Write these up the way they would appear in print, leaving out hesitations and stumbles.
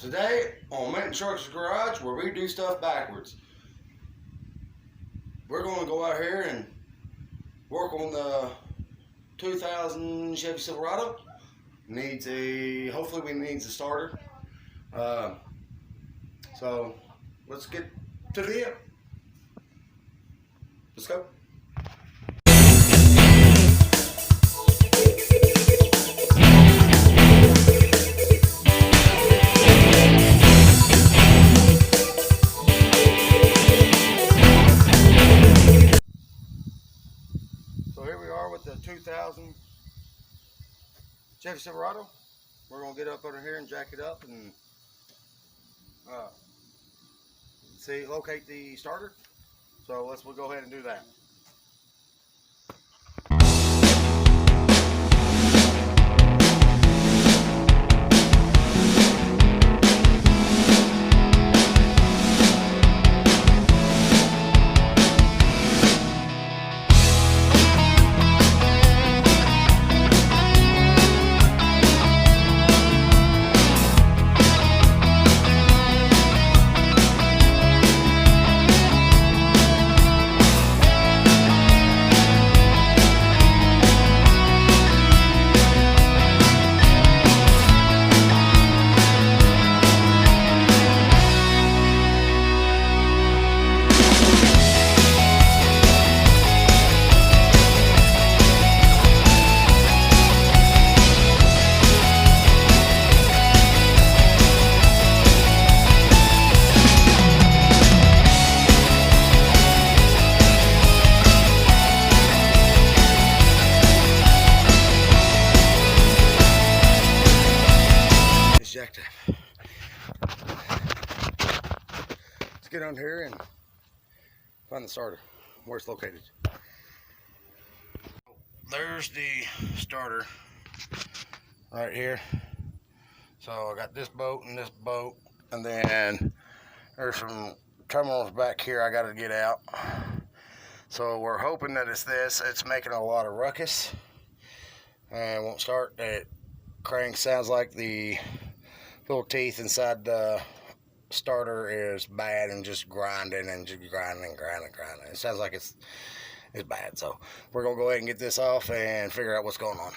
Today on Mint Trucks Garage, where we do stuff backwards, we're going to go out here and work on the 2000 Chevy Silverado. Hopefully we needs a starter. So let's get to the video. Let's go. So here we are with the 2000 Chevy Silverado. We're going to get up under here and jack it up and locate the starter. So we'll go ahead and do that. Jacked up. Let's get on here and find the starter, where it's located. There's the starter right here. So I got this bolt and this bolt, and then there's some terminals back here I got to get out. So we're hoping that it's this. It's making a lot of ruckus and won't start. It crank sounds like the little teeth inside the starter is bad and just grinding and just grinding. It sounds like it's bad. So we're gonna go ahead and get this off and figure out what's going on.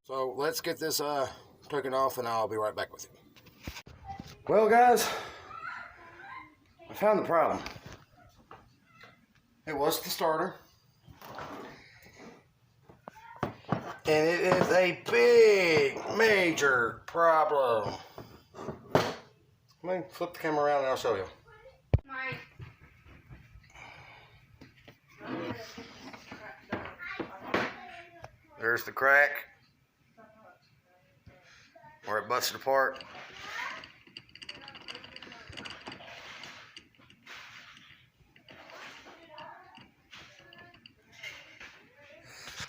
So let's get this taken off and I'll be right back with you. Well guys, I found the problem. It was the starter. And it is a big, major problem. Let me flip the camera around and I'll show you. There's the crack where it busted apart.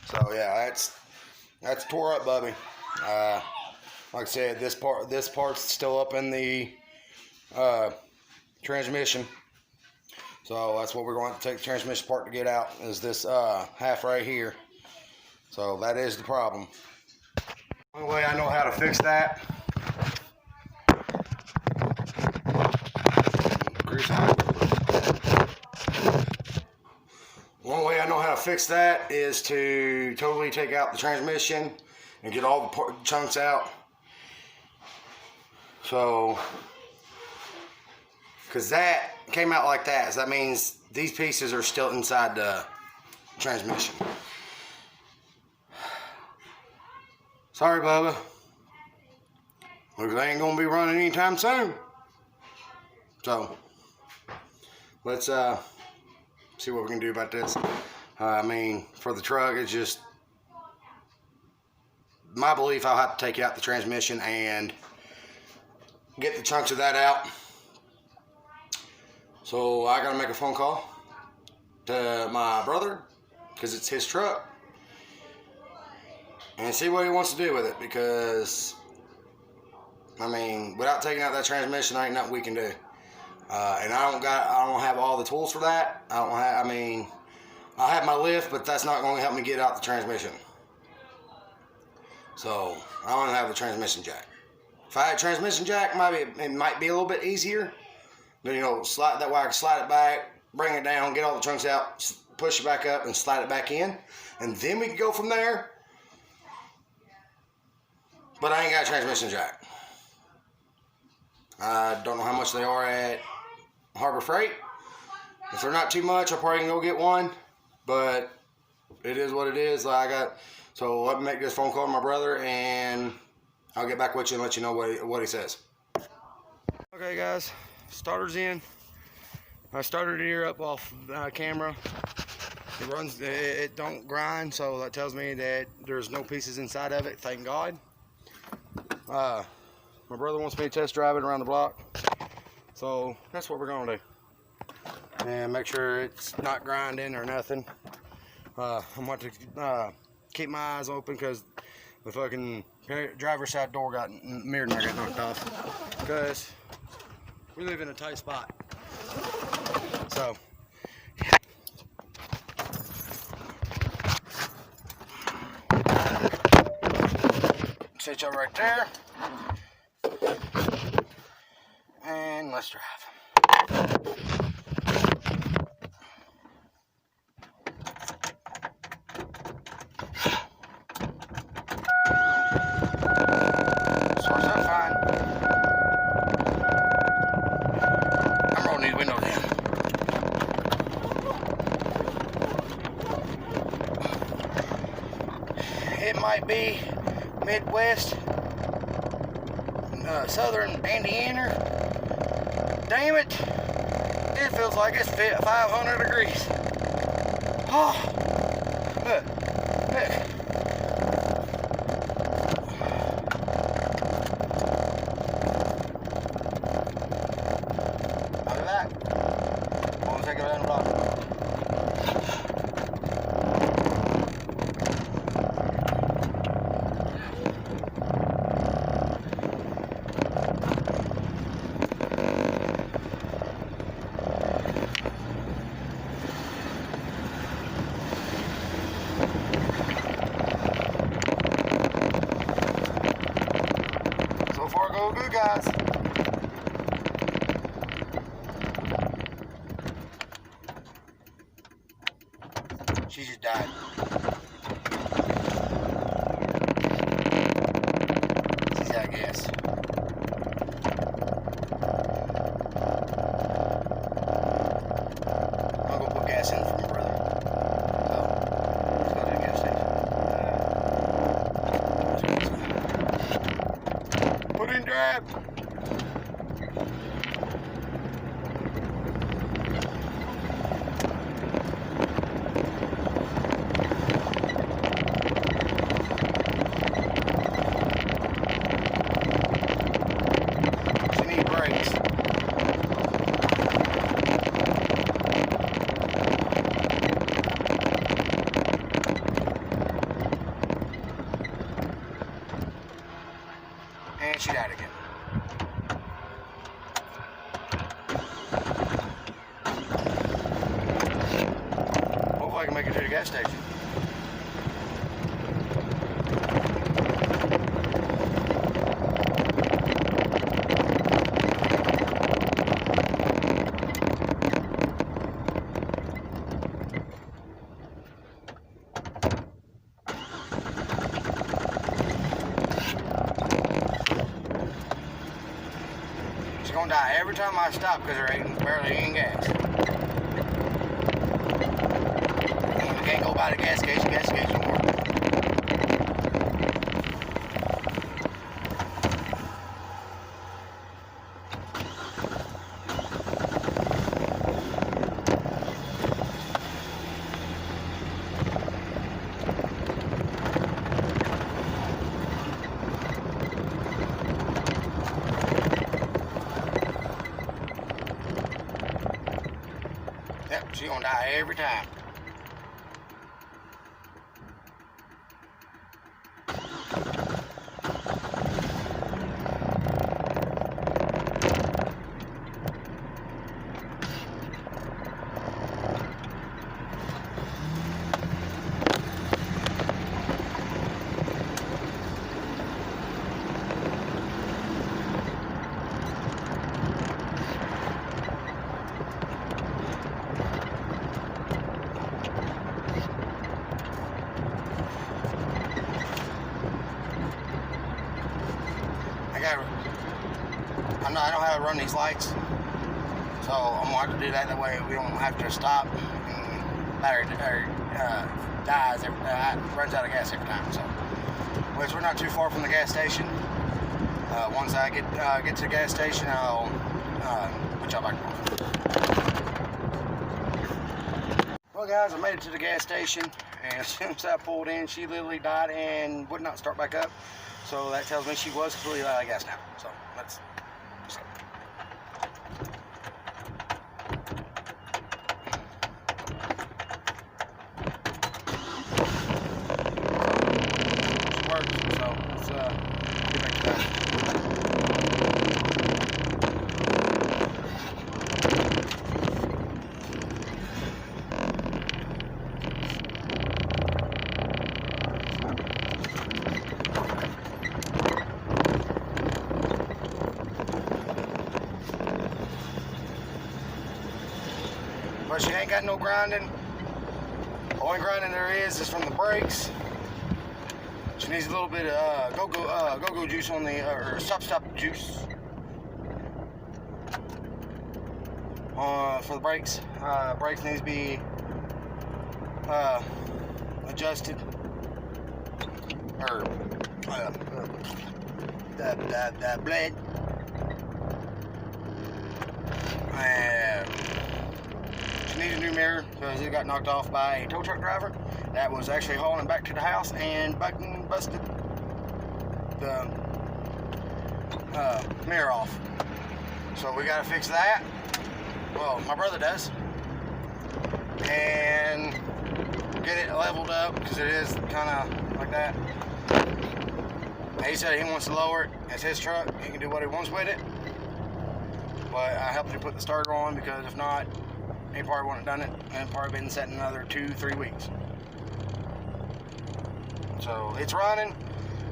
So yeah, that's tore up, Bubby. Like I said, this part's still up in the transmission. So that's what we're going to take the transmission part to get out, is this half right here. So that is the problem. One way I know how to fix that. One way I know how to fix that is to totally take out the transmission and get all the chunks out. So, because that came out like that, so that means these pieces are still inside the transmission. Sorry, Bubba. Looks like they ain't gonna be running anytime soon. So, let's see what we can do about this. I mean, for the truck, it's just my belief I'll have to take out the transmission and get the chunks of that out. So I gotta make a phone call to my brother, because it's his truck, and see what he wants to do with it, because I mean, without taking out that transmission, there ain't nothing we can do. And I don't have all the tools for that. I mean, I have my lift, but that's not going to help me get out the transmission. So I don't have the transmission jack. If I had a transmission jack, it might be a little bit easier. Then, you know, slide that way I can slide it back, bring it down, get all the chunks out, push it back up, and slide it back in. And then we can go from there. But I ain't got a transmission jack. I don't know how much they are at Harbor Freight. If they're not too much, I'll probably can go get one. But it is what it is. So let me make this phone call to my brother, and I'll get back with you and let you know what he says. Okay, guys, starter's in. I started it here up off camera. It don't grind, so that tells me that there's no pieces inside of it. Thank God. My brother wants me to test drive it around the block, so that's what we're gonna do. And make sure it's not grinding or nothing. I'm going to keep my eyes open because the fucking driver's side door mirror got knocked off. Because we live in a tight spot. So. Sit y'all right there. And let's drive. It might be Midwest, Southern Indiana. Damn it, it feels like it's 500 degrees. Oh, look. Look at that. We'll take it down the block. Good, guys. She just died. Easy, I guess. I'm gonna put gas in for my brother. So, let's go to the gas station. Put in drive. And she died again. Hopefully I can make it to the gas station. She's gonna die every time I stop because there ain't barely any gas. I can't go by the gas station don't work. Yep, she's gonna die every time. I know how to run these lights, so I'm gonna have to do that. That way we don't have to stop and battery dies, runs out of gas every time. So, which we're not too far from the gas station. Once I get to the gas station, I'll put y'all back on. Well, guys, I made it to the gas station, and as soon as I pulled in, she literally died and would not start back up. So that tells me she was completely out of gas now. So let's go. She works, so let's get back to that. But she ain't got no grinding. The only grinding there is from the brakes. She needs a little bit of go-go juice on the, or stop juice for the brakes. Brakes needs to be adjusted, or the blade. And she needs a new mirror because it got knocked off by a tow truck driver that was actually hauling it back to the house and busted the mirror off. So we got to fix that. Well, my brother does, and get it leveled up because it is kind of like that. He said he wants to lower it. It's his truck. He can do what he wants with it. But I helped him put the starter on because if not, he probably wouldn't have done it, and probably been setting another 2-3 weeks. So it's running.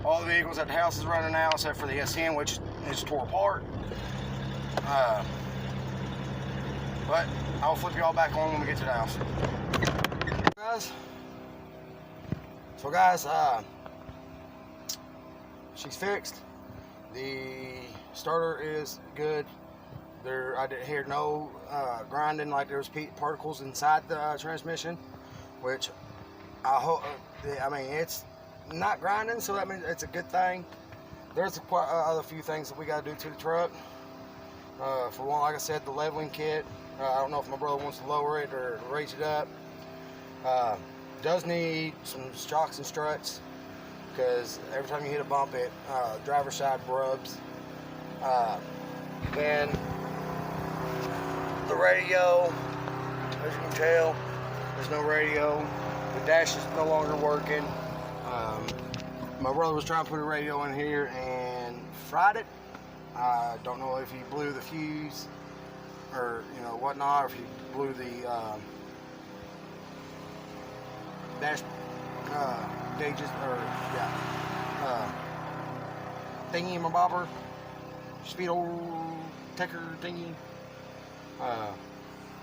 All the vehicles at the house is running now, except for the S10, which is tore apart. But I'll flip you all back on when we get to the house. Guys, she's fixed. The starter is good. I didn't hear no grinding, like there was particles inside the transmission, which I hope. I mean, it's not grinding, so that means it's a good thing. There's quite other few things that we got to do to the truck. For one, like I said, the leveling kit. I don't know if my brother wants to lower it or raise it up. Does need some shocks and struts because every time you hit a bump, it driver's side rubs. Then the radio, as you can tell, there's no radio. The dash is no longer working. My brother was trying to put a radio in here and fried it. I don't know if he blew the fuse or whatnot, or if he blew the dash gauges, or thingy in my bobber, speedo taker thingy.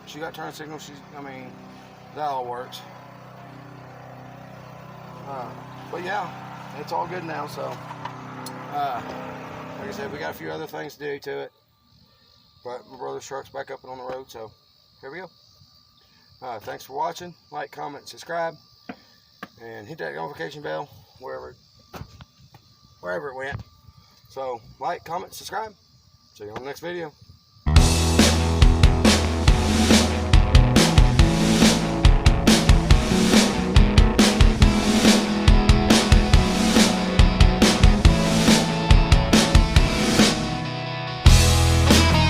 She got turn signal. That all works. But yeah, it's all good now. So, like I said, we got a few other things to do to it. But my brother's truck's back up and on the road, so here we go. Thanks for watching. Like, comment, subscribe, and hit that notification bell wherever it went. So, like, comment, subscribe. See you on the next video.